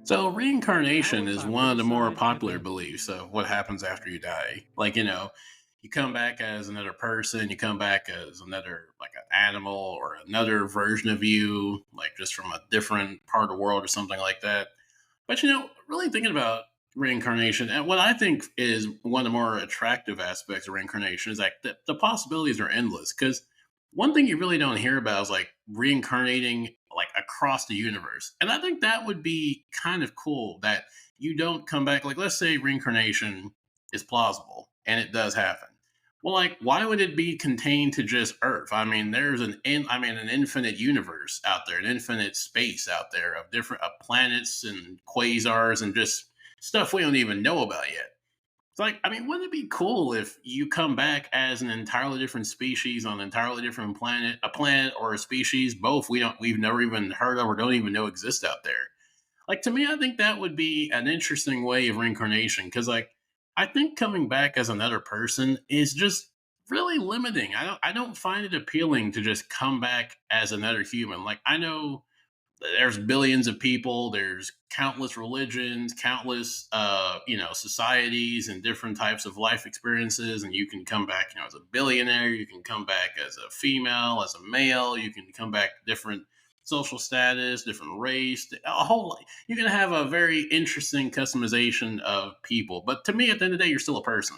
So How reincarnation is is one of the more suicide popular beliefs affecting of what happens after you die. Like, you come back as another person, you come back as another like an animal or another version of you, like just from a different part of the world or something like that. But really thinking about reincarnation and what I think is one of the more attractive aspects of reincarnation is like the possibilities are endless. Because one thing you really don't hear about is like reincarnating like across the universe. And I think that would be kind of cool that you don't come back. Like, let's say reincarnation is plausible and it does happen. Well, like, why would it be contained to just Earth? I mean, an infinite universe out there, an infinite space out there of different planets and quasars and just stuff we don't even know about yet. It's like, I mean, wouldn't it be cool if you come back as an entirely different species on an entirely different planet, a planet or a species, both we've never even heard of or don't even know exist out there? Like, to me, I think that would be an interesting way of reincarnation because, like, I think coming back as another person is just really limiting. I don't find it appealing to just come back as another human. Like, I know there's billions of people, there's countless religions, countless societies and different types of life experiences, and you can come back as a billionaire, you can come back as a female, as a male, you can come back different social status, different race, a whole, you can have a very interesting customization of people. But to me, at the end of the day, you're still a person.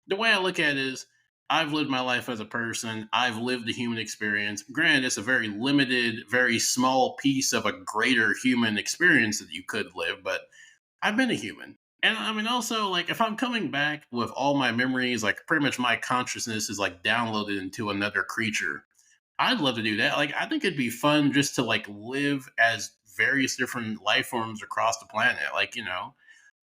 The way I look at it is I've lived my life as a person. I've lived the human experience. Granted, it's a very limited, very small piece of a greater human experience that you could live, but I've been a human. And I mean, also, like, if I'm coming back with all my memories, like, pretty much my consciousness is like downloaded into another creature. I'd love to do that. Like, I think it'd be fun just to like live as various different life forms across the planet. Like,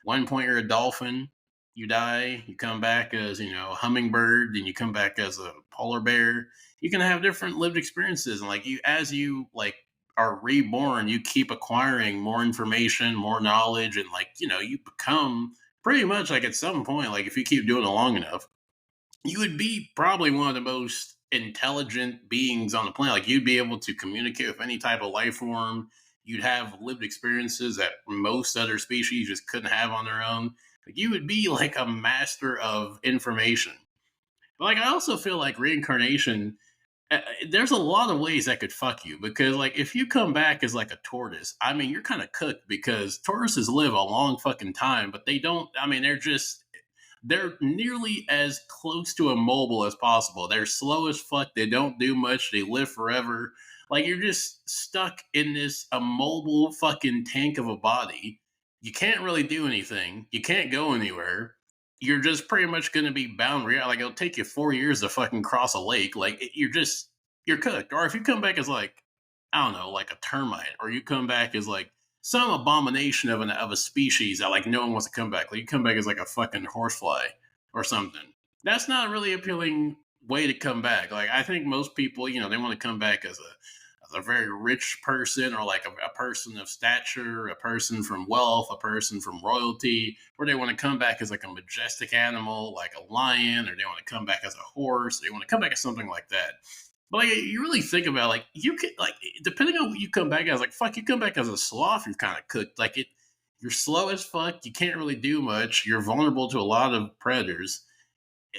one point you're a dolphin, you die, you come back as, a hummingbird, then you come back as a polar bear. You can have different lived experiences. And like as you like are reborn, you keep acquiring more information, more knowledge, and like, you become pretty much like at some point, like if you keep doing it long enough, you would be probably one of the most intelligent beings on the planet. Like you'd be able to communicate with any type of life form. You'd have lived experiences that most other species just couldn't have on their own. Like you would be like a master of information. But like I also feel like reincarnation. There's a lot of ways that could fuck you because like if you come back as like a tortoise, I mean you're kind of cooked because tortoises live a long fucking time, but they don't. I mean they're nearly as close to immobile as possible. They're slow as fuck. They don't do much. They live forever. Like you're just stuck in this immobile fucking tank of a body. You can't really do anything. You can't go anywhere. You're just pretty much going to be bound. Like it'll take you 4 years to fucking cross a lake. Like you're cooked. Or if you come back as like I don't know, like a termite, or you come back as like some abomination of a species that like no one wants to come back. Like you come back as like a fucking horsefly or something. That's not a really appealing way to come back. Like I think most people, they want to come back as a very rich person or like a person of stature, a person from wealth, a person from royalty, or they want to come back as like a majestic animal, like a lion, or they want to come back as a horse, or they want to come back as something like that. But like you really think about like you could like depending on what you come back as, like fuck, you come back as a sloth, you're kind of cooked. Like you're slow as fuck. You can't really do much. You're vulnerable to a lot of predators.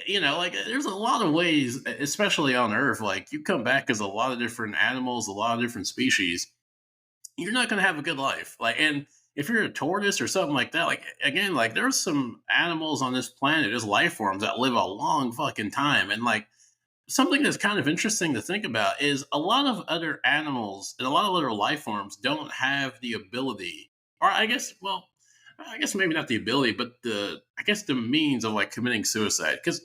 Like there's a lot of ways, especially on Earth. Like you come back as a lot of different animals, a lot of different species. You're not gonna have a good life. Like, and if you're a tortoise or something like that, like again, like there's some animals on this planet, there's life forms that live a long fucking time, and like something that's kind of interesting to think about is a lot of other animals and a lot of other life forms don't have the ability, or I guess maybe not the ability, but I guess the means of like committing suicide. Because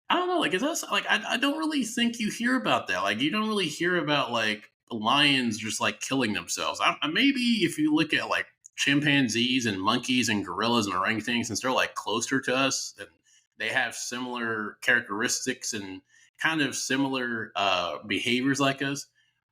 I don't know, like is that like I don't really think you hear about that. Like you don't really hear about like lions just like killing themselves. Maybe if you look at like chimpanzees and monkeys and gorillas and orangutans, since they're like closer to us and they have similar characteristics and kind of similar behaviors like us,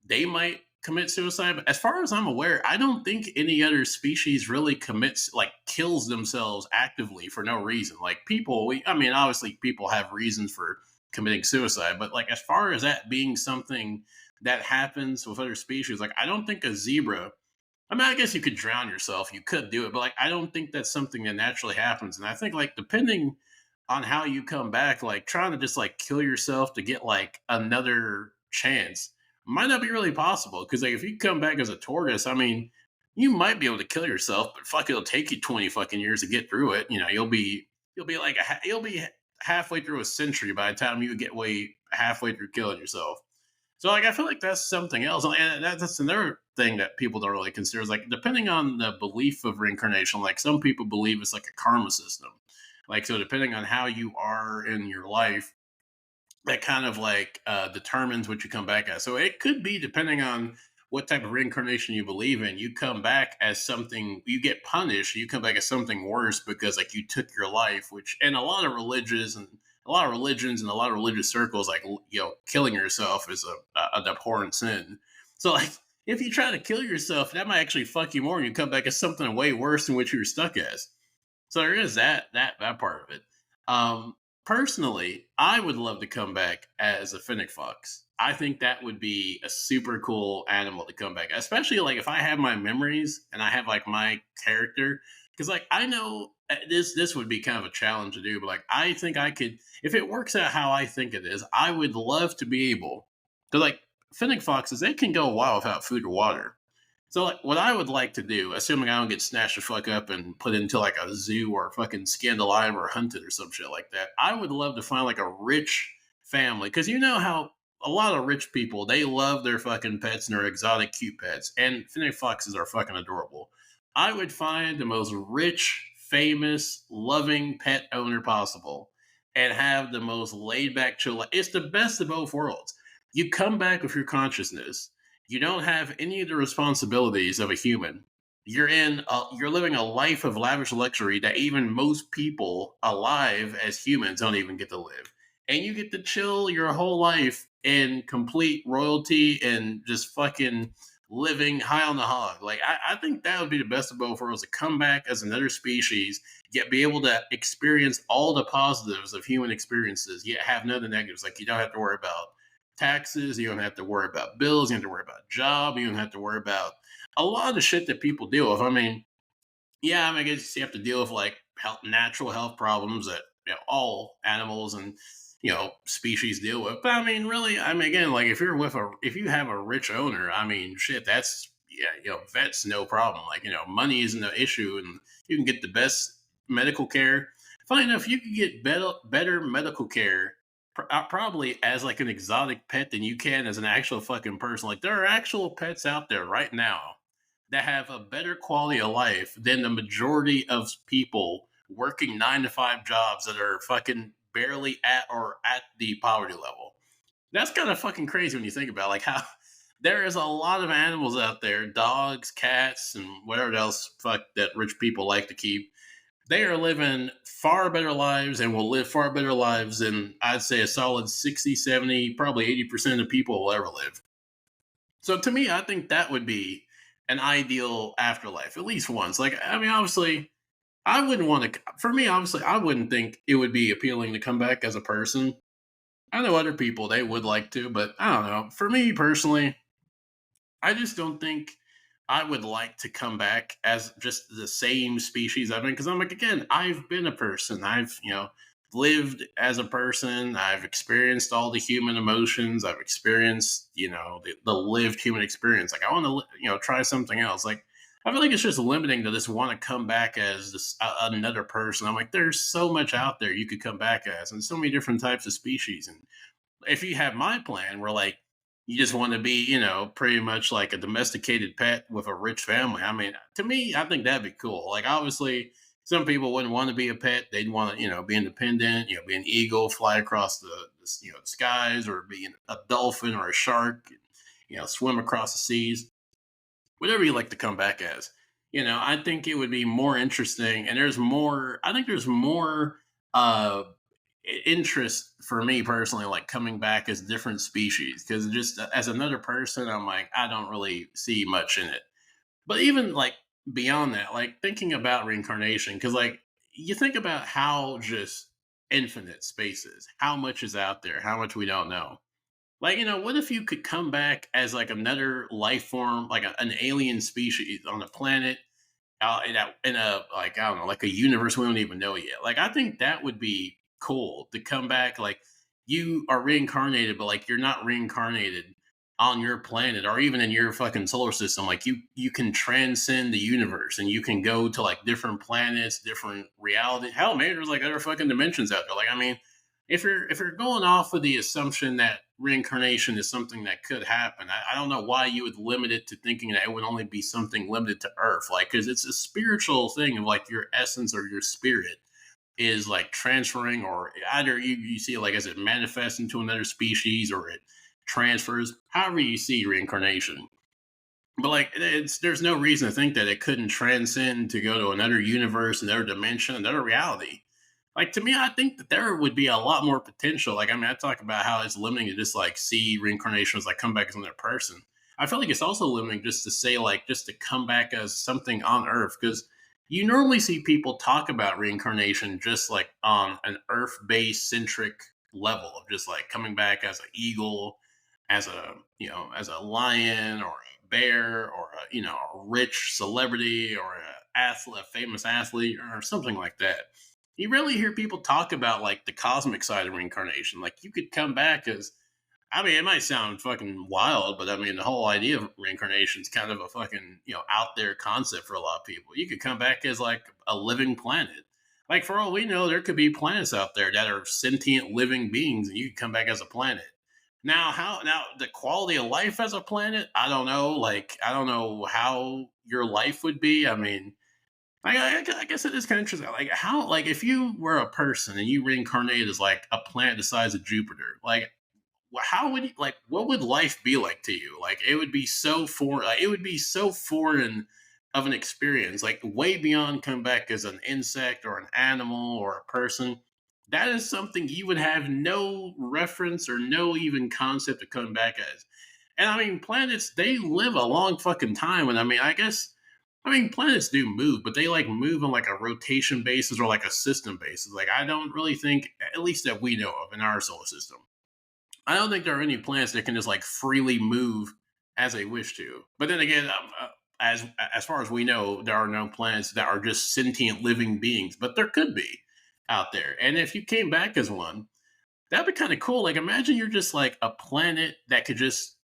they might commit suicide. But as far as I'm aware, I don't think any other species really commits like kills themselves actively for no reason. Like people, I mean, obviously people have reasons for committing suicide, but like as far as that being something that happens with other species, like I don't think a zebra I mean, I guess you could drown yourself. You could do it, but like, I don't think that's something that naturally happens. And I think like depending on how you come back, like trying to just like kill yourself to get like another chance might not be really possible. Because like if you come back as a tortoise, I mean, you might be able to kill yourself, but fuck, it'll take you 20 fucking years to get through it. You know, you'll be like you'll be halfway through a century by the time you get way halfway through killing yourself. So like I feel like that's something else, and that's another thing that people don't really consider is like depending on the belief of reincarnation. Like some people believe it's like a karma system. Like so, depending on how you are in your life, that kind of like determines what you come back as. So it could be depending on what type of reincarnation you believe in. You come back as something. You get punished. You come back as something worse because like you took your life. Which in a lot of religions and a lot of religions and a lot of religious circles, like killing yourself is an abhorrent sin. So like if you try to kill yourself, that might actually fuck you more, and you come back as something way worse than what you were stuck as. So there is that part of it. Personally, I would love to come back as a fennec fox. I think that would be a super cool animal to come back, especially like if I have my memories and I have like my character. Because like I know this would be kind of a challenge to do, but like I think I could if it works out how I think it is. I would love to be able to like fennec foxes. They can go a while without food or water. So, like, what I would like to do, assuming I don't get snatched the fuck up and put into like a zoo or fucking skinned alive or hunted or some shit like that, I would love to find like a rich family because you know how a lot of rich people they love their fucking pets and their exotic cute pets, and fennec foxes are fucking adorable. I would find the most rich, famous, loving pet owner possible, and have the most laid back chill. It's the best of both worlds. You come back with your consciousness, you don't have any of the responsibilities of a human. You're living a life of lavish luxury that even most people alive as humans don't even get to live. And you get to chill your whole life in complete royalty and just fucking living high on the hog. Like I think that would be the best of both worlds to come back as another species, yet be able to experience all the positives of human experiences, yet have none of the negatives. Like you don't have to worry about taxes. You don't have to worry about bills. You don't have to worry about job. You don't have to worry about a lot of shit that people deal with. I mean, yeah, I mean, I guess you have to deal with like natural health problems that all animals and species deal with. But I mean, really, I mean, again, like if you have a rich owner, I mean, shit, that's yeah, vets no problem. Like money isn't an issue, and you can get the best medical care. Funny enough, you can get better medical care probably as like an exotic pet than you can as an actual fucking person. Like there are actual pets out there right now that have a better quality of life than the majority of people working 9 to 5 jobs that are fucking barely at or at the poverty level. That's kind of fucking crazy when you think about like how there is a lot of animals out there, dogs, cats, and whatever else fuck that rich people like to keep. They are living far better lives and will live far better lives than I'd say a solid 60, 70, probably 80% of people will ever live. So to me, I think that would be an ideal afterlife, at least once. Like, I mean, obviously, I wouldn't want to, for me, obviously, I wouldn't think it would be appealing to come back as a person. I know other people, they would like to, but I don't know. For me personally, I just don't think I would like to come back as just the same species I've been because I'm like again, I've been a person. I've lived as a person. I've experienced all the human emotions. I've experienced the lived human experience. Like I want to try something else. Like I feel like it's just limiting to just want to come back as this another person. I'm like there's so much out there you could come back as, and so many different types of species. And if you have my plan where like you just want to be, pretty much like a domesticated pet with a rich family. I mean, to me, I think that'd be cool. Like obviously some people wouldn't want to be a pet. They'd want to, be independent, be an eagle, fly across the skies, or be a dolphin or a shark, swim across the seas, whatever you like to come back as. I think it would be more interesting, and I think there's more uh, interest for me personally, like coming back as different species, because just as another person, I'm like, I don't really see much in it. But even like beyond that, like thinking about reincarnation, because like you think about how just infinite space is, how much is out there, how much we don't know. Like, what if you could come back as like another life form, like an alien species on a planet, in a like I don't know, like a universe we don't even know yet. Like I think that would be cool to come back. Like you are reincarnated, but like you're not reincarnated on your planet or even in your fucking solar system. Like you can transcend the universe and you can go to like different planets, different reality. Hell, maybe there's like other fucking dimensions out there. Like I mean, if you're going off of the assumption that reincarnation is something that could happen, I don't know why you would limit it to thinking that it would only be something limited to Earth. Like, because it's a spiritual thing of like your essence or your spirit is like transferring, or either you see it like as it manifests into another species or it transfers, however you see reincarnation. But like, there's no reason to think that it couldn't transcend to go to another universe, another dimension, another reality. Like to me, I think that there would be a lot more potential. Like I mean, I talk about how it's limiting to just like see reincarnation as like come back as another person. I feel like it's also limiting just to say like just to come back as something on Earth, because you normally see people talk about reincarnation just like on an Earth based centric level of just like coming back as an eagle, as a as a lion or a bear or a rich celebrity or a famous athlete or something like that. You rarely hear people talk about like the cosmic side of reincarnation. Like you could come back as, I mean, it might sound fucking wild, but I mean, the whole idea of reincarnation is kind of a fucking, out there concept for a lot of people. You could come back as like a living planet. Like for all we know, there could be planets out there that are sentient living beings, and you could come back as a planet. Now the quality of life as a planet, I don't know. Like I don't know how your life would be. I mean, I guess it is kind of interesting. Like how, like if you were a person and you reincarnated as like a planet the size of Jupiter, like how would you, like what would life be like to you? Like it would be so foreign. Like, it would be so foreign of an experience. Like way beyond come back as an insect or an animal or a person. That is something you would have no reference or no even concept of coming back as. And I mean, planets, they live a long fucking time. And I mean, planets do move, but they like move on like a rotation basis or like a system basis. Like, I don't really think, at least that we know of in our solar system, I don't think there are any planets that can just like freely move as they wish to. But then again, as far as we know, there are no planets that are just sentient living beings, but there could be out there. And if you came back as one, that'd be kind of cool. Like, imagine you're just like a planet that could just,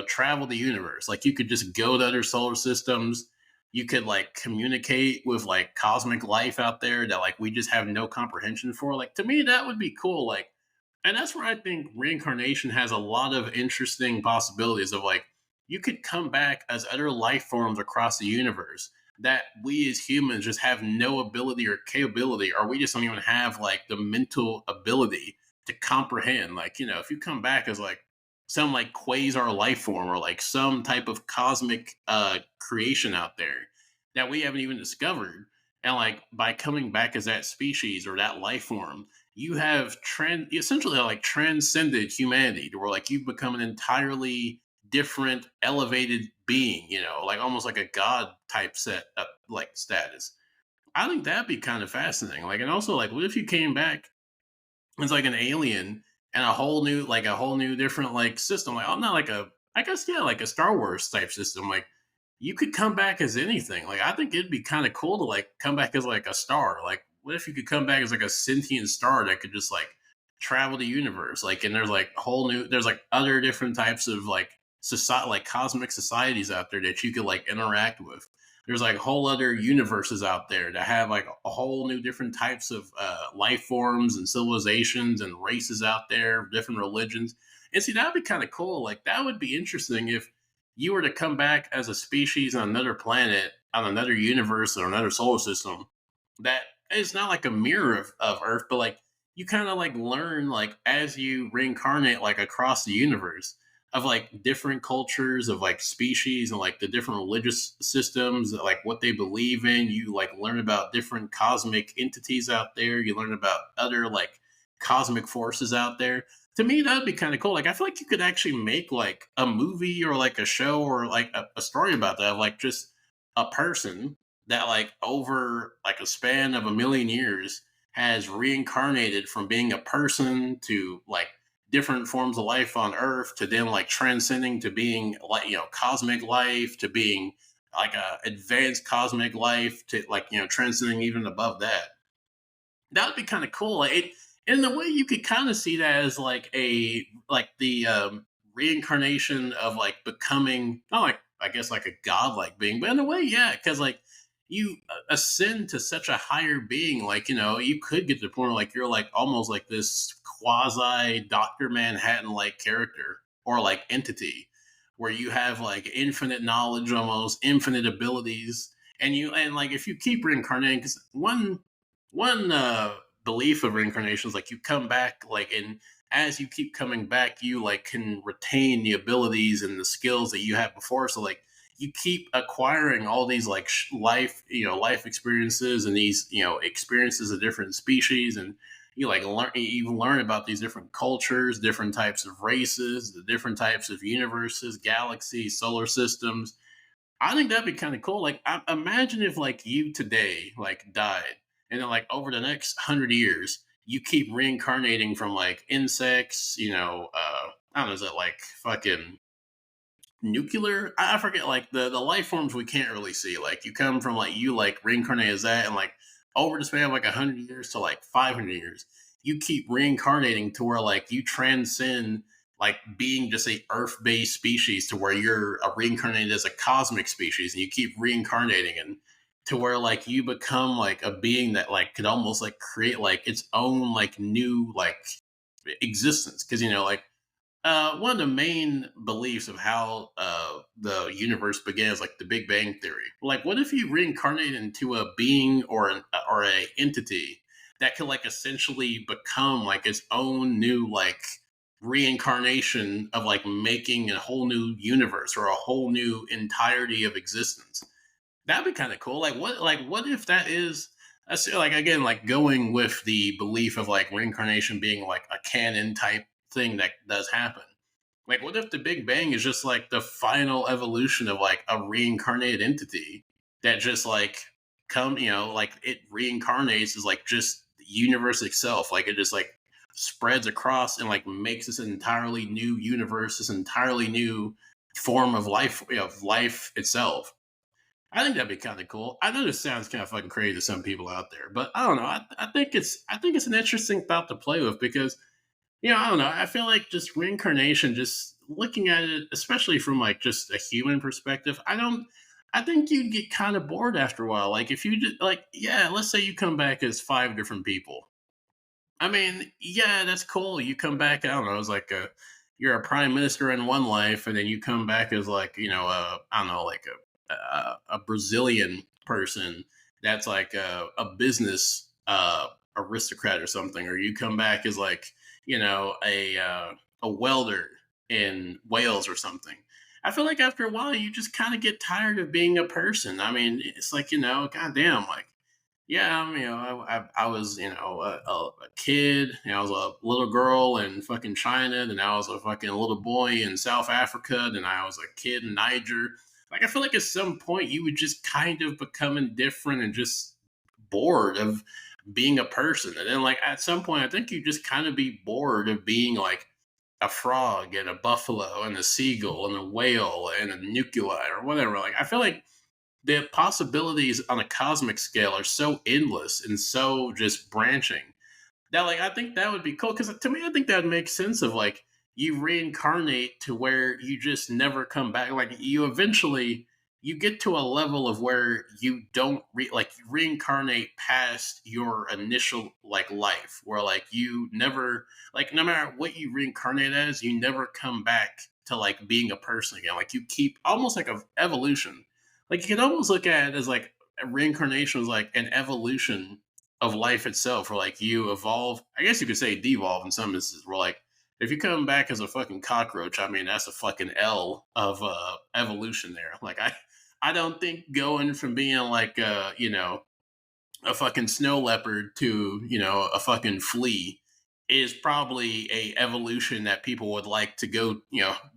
travel the universe. Like, you could just go to other solar systems. You could like communicate with like cosmic life out there that like we just have no comprehension for. Like, to me, that would be cool. Like, and that's where I think reincarnation has a lot of interesting possibilities of like, you could come back as other life forms across the universe that we as humans just have no ability or capability, or we just don't even have like the mental ability to comprehend. Like, if you come back as like some like quasar life form or like some type of cosmic creation out there that we haven't even discovered, and like by coming back as that species or that life form, you have essentially like transcended humanity to where like you've become an entirely different elevated being, like almost like a god type set up like status. I think that'd be kind of fascinating. Like, and also like what if you came back it's like an alien and a whole new different like system. Like I'm not like a I guess yeah, like a Star Wars type system. Like you could come back as anything. Like I think it'd be kind of cool to like come back as like a star. Like what if you could come back as like a sentient star that could just like travel the universe? Like and there's like other different types of like society like cosmic societies out there that you could like interact with. There's like whole other universes out there that have like a whole new different types of life forms and civilizations and races out there, different religions. And see, that'd be kind of cool. Like that would be interesting if you were to come back as a species on another planet, on another universe or another solar system that is not like a mirror of Earth, but like you kind of like learn like as you reincarnate like across the universe of like different cultures of like species and like the different religious systems like what they believe in. You like learn about different cosmic entities out there. You learn about other like cosmic forces out there. To me that'd be kind of cool. Like I feel like you could actually make like a movie or like a show or like a story about that, like just a person that like over like a span of a million years has reincarnated from being a person to like different forms of life on Earth to then like transcending to being like cosmic life to being like a advanced cosmic life to like transcending even above that. That would be kind of cool. Like, in the way you could kind of see that as like a like the reincarnation of like becoming not like I guess like a godlike being, but in a way, yeah, because like you ascend to such a higher being, like you could get to the point where like you're like almost like this quasi Doctor Manhattan like character or like entity, where you have like infinite knowledge, almost infinite abilities, and like if you keep reincarnating, because one belief of reincarnation is like you come back like and as you keep coming back you like can retain the abilities and the skills that you had before, so like you keep acquiring all these like life life experiences and these experiences of different species, and you like learn about these different cultures, different types of races, the different types of universes, galaxies, solar systems. I think that'd be kind of cool. Like, imagine if like you today like died, and then like over the next 100 years, you keep reincarnating from like insects. I don't know, is it like fucking nuclear? I forget like the life forms we can't really see. Like you come from like you like reincarnate as that, and like over the span of like 100 years to like 500 years, you keep reincarnating to where like you transcend like being just a earth-based species to where you're reincarnated as a cosmic species, and you keep reincarnating and to where like you become like a being that like could almost like create like its own like new like existence, because like one of the main beliefs of how the universe began is like the Big Bang theory. Like, what if you reincarnate into a being or a entity that could like essentially become like its own new like reincarnation of like making a whole new universe or a whole new entirety of existence? That'd be kind of cool. Like what if that is like again like going with the belief of like reincarnation being like a canon type thing that does happen. Like what if the Big Bang is just like the final evolution of like a reincarnated entity that just like like it reincarnates as like just the universe itself. Like it just like spreads across and like makes this entirely new universe, this entirely new form of life, of life itself. I think that'd be kind of cool. I know this sounds kind of fucking crazy to some people out there, but I don't know. I think it's an interesting thought to play with because I don't know. I feel like just reincarnation, just looking at it, especially from like just a human perspective, I don't. I think you'd get kind of bored after a while. Like if you just like, yeah, let's say you come back as five different people. I mean, yeah, that's cool. You come back, I don't know, as like you're a prime minister in one life, and then you come back as like, I don't know, like a Brazilian person that's like a business aristocrat or something, or you come back as like, a welder in Wales or something. I feel like after a while, you just kind of get tired of being a person. I mean, it's like, goddamn, like, yeah, I was, a kid. I was a little girl in fucking China. Then I was a fucking little boy in South Africa. Then I was a kid in Niger. Like, I feel like at some point you would just kind of become indifferent and just bored of being a person. And then, like, at some point, I think you just kind of be bored of being like a frog and a buffalo and a seagull and a whale and a nuclei or whatever. Like, I feel like the possibilities on a cosmic scale are so endless and so just branching that like I think that would be cool because to me I think that would make sense of like you reincarnate to where you just never come back. Like you eventually you get to a level of where you don't like you reincarnate past your initial like life where like you never like no matter what you reincarnate as you never come back to like being a person again. Like you keep almost like a evolution. Like you can almost look at it as like reincarnation is like an evolution of life itself, where like you evolve. I guess you could say devolve in some instances. Where like if you come back as a fucking cockroach, I mean that's a fucking L of evolution there. Like I don't think going from being like a fucking snow leopard to a fucking flea is probably a evolution that people would like to go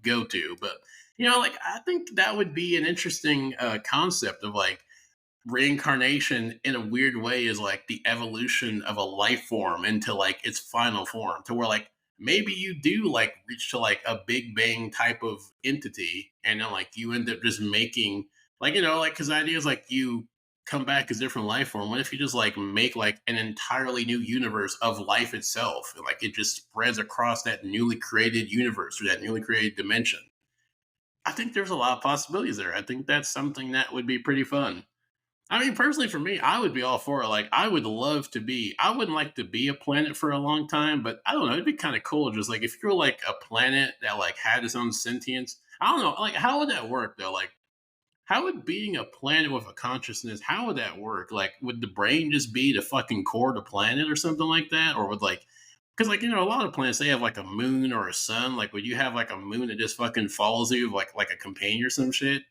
to. But like I think that would be an interesting concept of like reincarnation in a weird way is like the evolution of a life form into like its final form to where like maybe you do like reach to like a big bang type of entity, and then like you end up just making like like because the idea is like you come back as different life form. What if you just like make like an entirely new universe of life itself, and like it just spreads across that newly created universe or that newly created dimension? I think there's a lot of possibilities there. I think that's something that would be pretty fun. I mean, personally, for me, I would be all for it. Like, I would love to be. I wouldn't like to be a planet for a long time, but I don't know. It'd be kind of cool. Just like if you're like a planet that like had its own sentience. I don't know. Like, how would that work though? Like, how would being a planet with a consciousness? How would that work? Like, would the brain just be the fucking core of the planet or something like that, or would like because like a lot of planets they have like a moon or a sun. Like, would you have like a moon that just fucking follows you like a companion or some shit?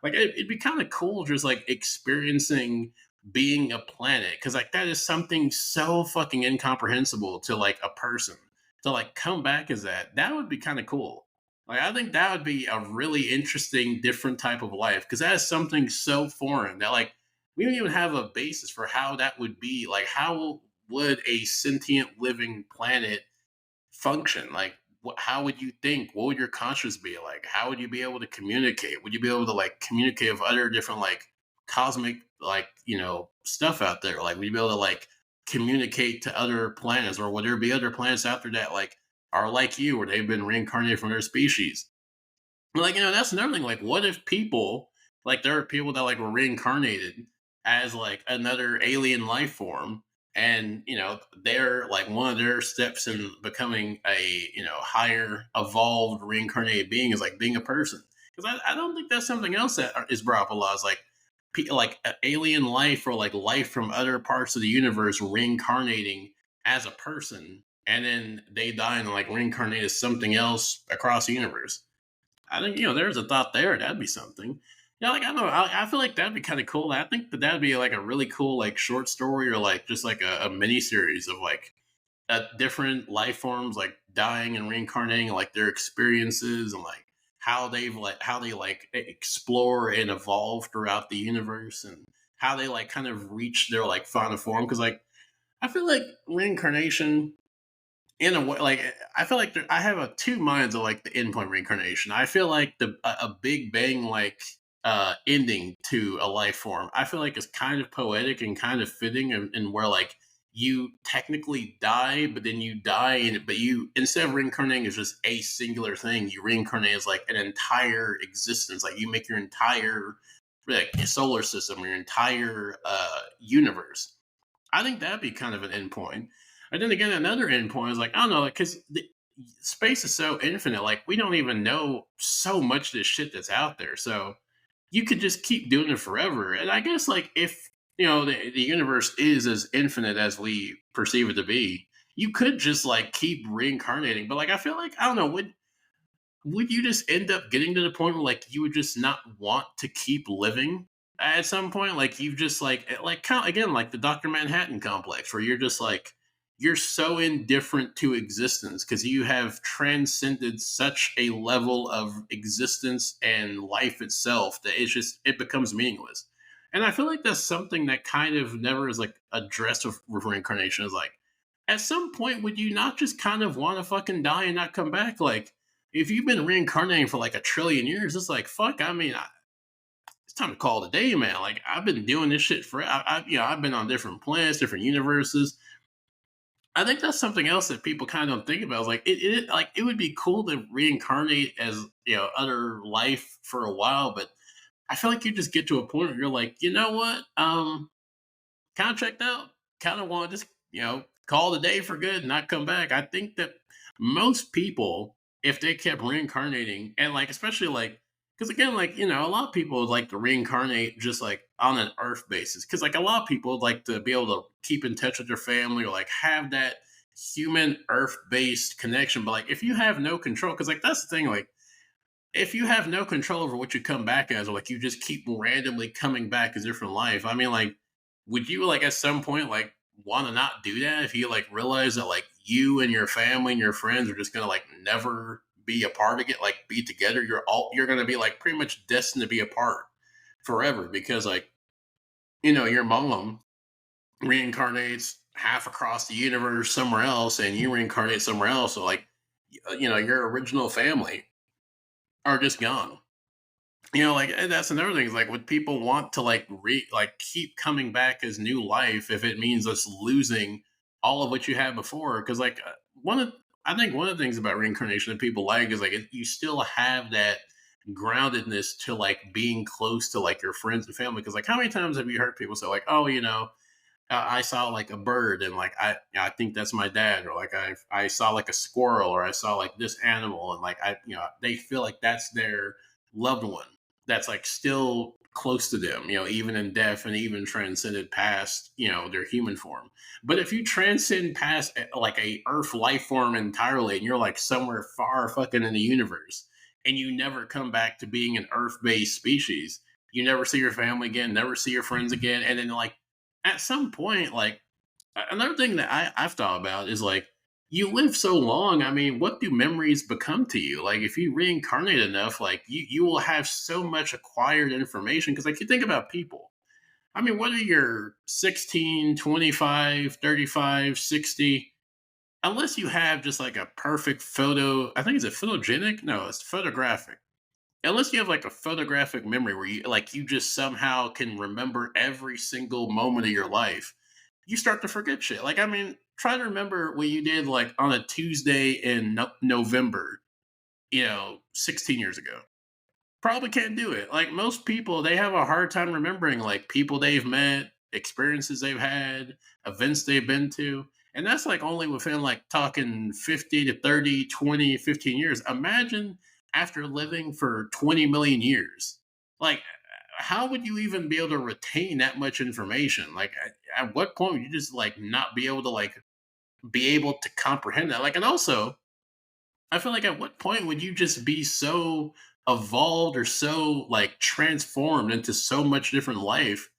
Like, it'd be kind of cool just like experiencing being a planet because like that is something so fucking incomprehensible to like a person to like come back as that. That would be kind of cool. Like, I think that would be a really interesting, different type of life because that is something so foreign that like we don't even have a basis for how that would be. Like, how would a sentient living planet function? Like, how would you think? What would your conscience be like? How would you be able to communicate? Would you be able to like communicate with other different like cosmic like stuff out there? Like, would you be able to like communicate to other planets, or would there be other planets out there that like are like you, or they've been reincarnated from their species? Like, that's another thing. Like, what if people, like, there are people that, like, were reincarnated as, like, another alien life form, and, they're, like, one of their steps in becoming a, higher evolved reincarnated being is, like, being a person. Because I don't think that's something else that is brought up a lot. Is like, like, alien life or, like, life from other parts of the universe reincarnating as a person, and then they die and, like, reincarnate as something else across the universe. I think there's a thought there. That'd be something. Yeah, like I don't know. I feel like that'd be kind of cool. I think that that'd be like a really cool like short story or like just like a mini series of like different life forms like dying and reincarnating, like their experiences and like how they like explore and evolve throughout the universe and how they like kind of reach their like final form. Because like I feel like reincarnation in a way, like I feel like I have a two minds of like the endpoint reincarnation. I feel like a Big Bang like ending to a life form. I feel like it's kind of poetic and kind of fitting, and where like you technically die, but then you die, and but you instead of reincarnating as just a singular thing, you reincarnate as like an entire existence. Like you make your entire like solar system, your entire universe. I think that'd be kind of an endpoint. And then again, another endpoint is like, I don't know, because space is so infinite. Like, we don't even know so much of this shit that's out there. So you could just keep doing it forever. And I guess, like, if, the universe is as infinite as we perceive it to be, you could just, like, keep reincarnating. But, like, I feel like, I don't know, would you just end up getting to the point where like you would just not want to keep living at some point? Like you've just like kind of again like the Dr. Manhattan complex where you're just like you're so indifferent to existence because you have transcended such a level of existence and life itself that it becomes meaningless. And I feel like that's something that kind of never is like addressed with reincarnation. Is like at some point would you not just kind of want to fucking die and not come back? Like if you've been reincarnating for like a trillion years, it's like fuck. I mean, it's time to call it a day, man. Like I've been doing this shit for, I've been on different planets, different universes. I think that's something else that people kind of don't think about. Is like like it would be cool to reincarnate as other life for a while, but I feel like you just get to a point where you're like, you know what, kind of checked out. Kind of want to just, call the day for good and not come back. I think that most people, if they kept reincarnating and like, especially like, because again, like, a lot of people would like to reincarnate just like on an earth basis. Because like a lot of people would like to be able to keep in touch with their family or like have that human earth based connection. But like, if you have no control, because like that's the thing, like, if you have no control over what you come back as, or like you just keep randomly coming back as different life, I mean, like, would you like at some point like want to not do that if you like realize that like you and your family and your friends are just gonna like never be a part of it, like be together? You're gonna be like pretty much destined to be apart forever because like your mom reincarnates half across the universe somewhere else and you reincarnate somewhere else. So like your original family are just gone. Like and that's another thing is like would people want to like keep coming back as new life if it means us losing all of what you had before? Because like one of I think one of the things about reincarnation that people like is like you still have that groundedness to like being close to like your friends and family. Because like how many times have you heard people say like, oh, I saw like a bird and like I think that's my dad, or like I saw like a squirrel, or I saw like this animal, and like they feel like that's their loved one that's like still close to them, even in death and even transcended past their human form. But if you transcend past like a earth life form entirely, and you're like somewhere far fucking in the universe, and you never come back to being an earth based species, you never see your family again, never see your friends again, and then like at some point, like another thing that I've thought about is like you live so long. I mean, what do memories become to you? Like if you reincarnate enough, like you will have so much acquired information. Because like you think about people. I mean, whether you're 16, 25, 35, 60, unless you have just like a perfect photo, I think it's a photogenic? No, it's photographic, unless you have like a photographic memory where you just somehow can remember every single moment of your life, you start to forget shit. Like I mean, try to remember what you did like on a Tuesday in November, 16 years ago. Probably can't do it. Like most people, they have a hard time remembering like people they've met, experiences they've had, events they've been to. And that's like only within like talking 50 to 30, 20, 15 years. Imagine after living for 20 million years. Like, how would you even be able to retain that much information? Like, at what point would you just like not be able to like be able to comprehend that? Like, and also, I feel like at what point would you just be so evolved or so like transformed into so much different life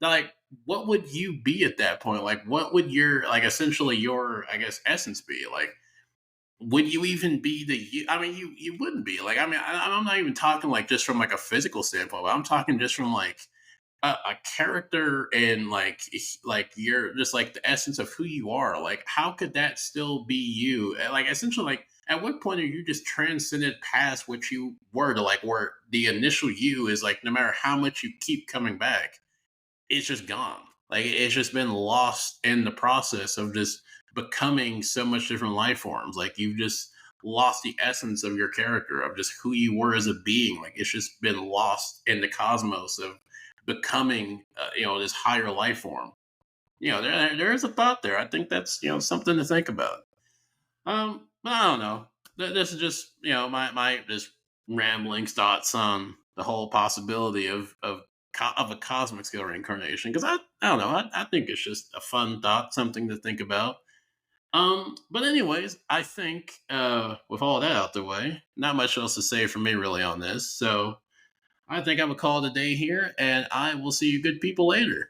that like what would you be at that point? Like what would your like essentially your I guess essence be? Like would you even be the you? I mean you wouldn't be. Like I mean I'm not even talking like just from like a physical standpoint, but I'm talking just from like a character and like you're just like the essence of who you are. Like how could that still be you? Like essentially like at what point are you just transcended past what you were to like where the initial you is like no matter how much you keep coming back, it's just gone. Like it's just been lost in the process of just becoming so much different life forms. Like you've just lost the essence of your character of just who you were as a being. Like it's just been lost in the cosmos of becoming, this higher life form. There is a thought there. I think that's something to think about. But I don't know. This is just my just rambling thoughts on the whole possibility of a cosmic scale reincarnation. Because I don't know. I think it's just a fun thought, something to think about. But anyways, I think with all that out the way, not much else to say for me really on this. So I think I would call it a day here, and I will see you good people later.